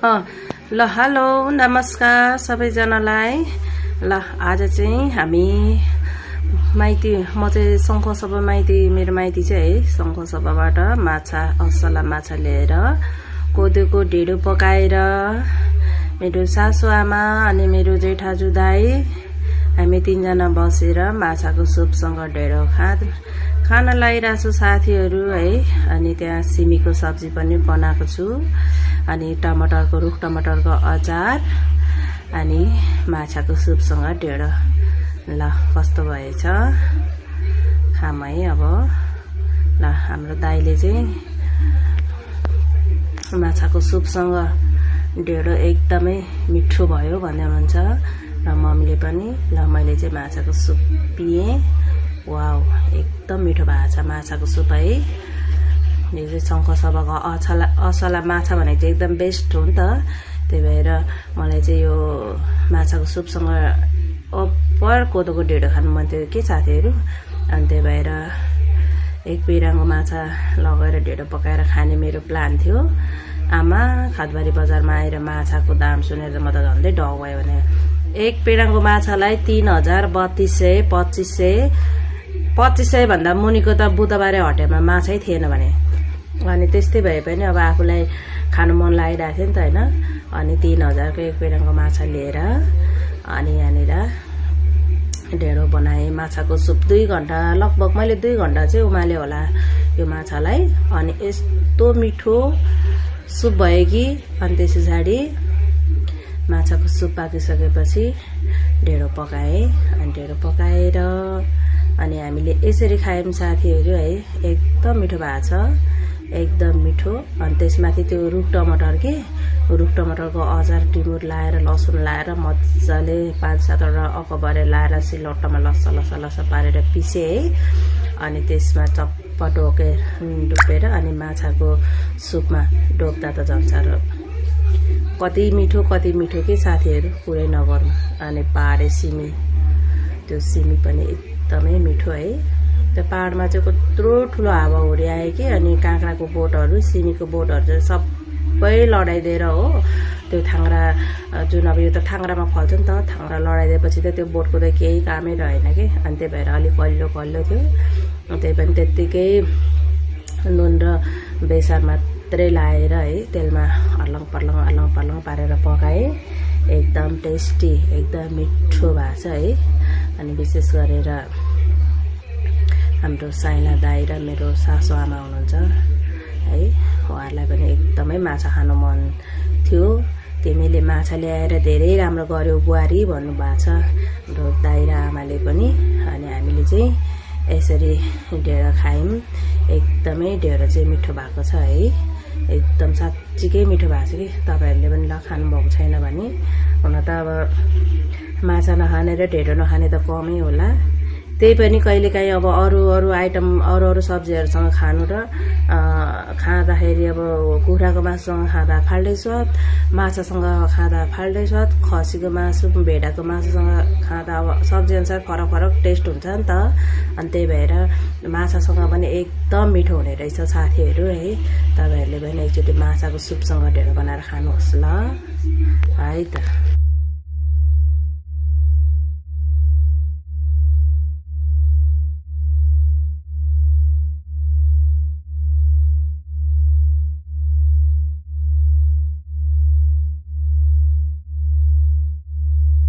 ल हेलो नमस्कार सबैजनालाई। ल आज चाहिँ हामी माइती म चाहिँ शङ्खसभा माइती मेरो माइती चाहिँ है शङ्खसभाबाट माछा असला माछा लिएर कोदोको ढेँडो पकाएर मेरो सासु आमा अनि मेरो जेठाजु दाइ हामी तीनजना बसेर माछाको सुपसँग ढेँडो खान लागिरहेको छु साथीहरू है। अनि त्यहाँ सिमीको सब्जी पनि बनाएको छु अनि रुख टमाटरको अचार अनि माछाको सुपसँग ढेँडो। ल कस्तो भएछ खाम है अब। ल हाम्रो दाइले चाहिँ माछाको सुपसँग ढेँडो एकदमै मिठो भयो भन्दै हुनुहुन्छ र मम्मीले पनि। ल मैले चाहिँ माछाको सुप पिएँ। वाउ एकदम मिठो भएको छ माछाको सुप है। यो चाहिँ शङ्खसभाको असला माछा भनेको चाहिँ एकदम बेस्ट हो नि त। त्यही भएर मलाई चाहिँ यो माछाको सुपसँग अप्पर कोदोको ढेँडो खानु मन थियो के साथीहरू। अनि त्यही भएर एक पिराङको माछा लगेर ढेँडो पकाएर खाने मेरो प्लान थियो। आमा खादबारी बजारमा आएर माछाको दाम सुनेर म त झन्डै ढक भयो भने एक पिराङको माछालाई 3000 3200 2500 भन्दा मुनिको त बुधबारे हटेमा माछै थिएन भने। अनि त्यस्तै भए पनि अब आफूलाई खानु मन लागिरहेको थियो नि त होइन। अनि 3000 को एक पिराङको माछा लिएर अनि यहाँनिर ढेँडो बनाएँ। माछाको सुप 2 घण्टा लगभग मैले 2 घण्टा चाहिँ उमाले होला यो माछालाई। अनि यस्तो मिठो सुप भयो कि अनि त्यस पछाडि माछाको सुप पाकिसकेपछि ढेँडो पकाएँ। अनि ढेँडो पकाएर अनि हामीले यसरी खायौँ साथीहरू है। एकदम मिठो भएको छ एकदम मिठो। अनि त्यसमाथि त्यो रुख टमाटरको अचार टिमुर लाएर लसुन लाएर मजाले 5-7वटा अकबरे लाएर सिलौटामा लस्सा पारेर पिसे है। अनि त्यसमा चप्प डुबेर अनि माछाको सुपमा डोब्दा त झन् साह्रो कति मिठो के साथीहरू पुरै नगर्नु। अनि पहाडे सिमी त्यो सिमी पनि एकदमै मिठो है। त्यो पहाडमा चाहिँ कत्रो ठुलो हावाहुरी आयो कि अनि काँक्राको बोटहरू सिमीको बोटहरू चाहिँ सबै लडाइदिएर हो त्यो थाङ्रा जुन अब यो त थाङ्रामा फल्छ नि त। थाङ्रा लडाइदिएपछि त त्यो बोटको त केही कामै रहेन कि। अनि त्यही भएर अलिक कल्लो थियो। त्यही पनि त्यत्तिकै नुन र बेसार मात्रै लाएर है तेलमा अल्लङ पर्लङ पारेर पकाएँ। एकदम टेस्टी एकदम मिठो भएको छ है। अनि विशेष गरेर हाम्रो साइला दाइ र मेरो सासु आमा हुनुहुन्छ है उहाँहरूलाई पनि एकदमै माछा खानु मन थियो। तिमीले माछा ल्याएर धेरै राम्रो गर्यो बुहारी भन्नुभएको छ हाम्रो दाइ र आमाले पनि। अनि हामीले चाहिँ यसरी ढेँडो खायौँ। एकदमै ढेँडो चाहिँ मिठो भएको छ है। एकदम साँच्चीकै मिठो भएको छ कि। तपाईँहरूले पनि ल खानुभएको छैन भने हुन त अब माछा नखाने र ढेँडो नखाने त कमै होला। त्यही पनि कहिलेकाहीँ अब अरू आइटम अरू सब्जीहरूसँग खानु र खाँदाखेरि अब कुखुराको मासुसँग खाँदा फाल्टै स्वाद, माछासँग खाँदा फाल्टै स्वाद, खसीको मासु भेडाको मासुसँग खाँदा अब सब्जीअनुसार फरक टेस्ट हुन्छ नि त। अनि त्यही भएर माछासँग पनि एकदम मिठो हुने रहेछ साथीहरू है। तपाईँहरूले पनि एकचोटि माछाको सुपसँग ढेँडो बनाएर खानुहोस् ल है त।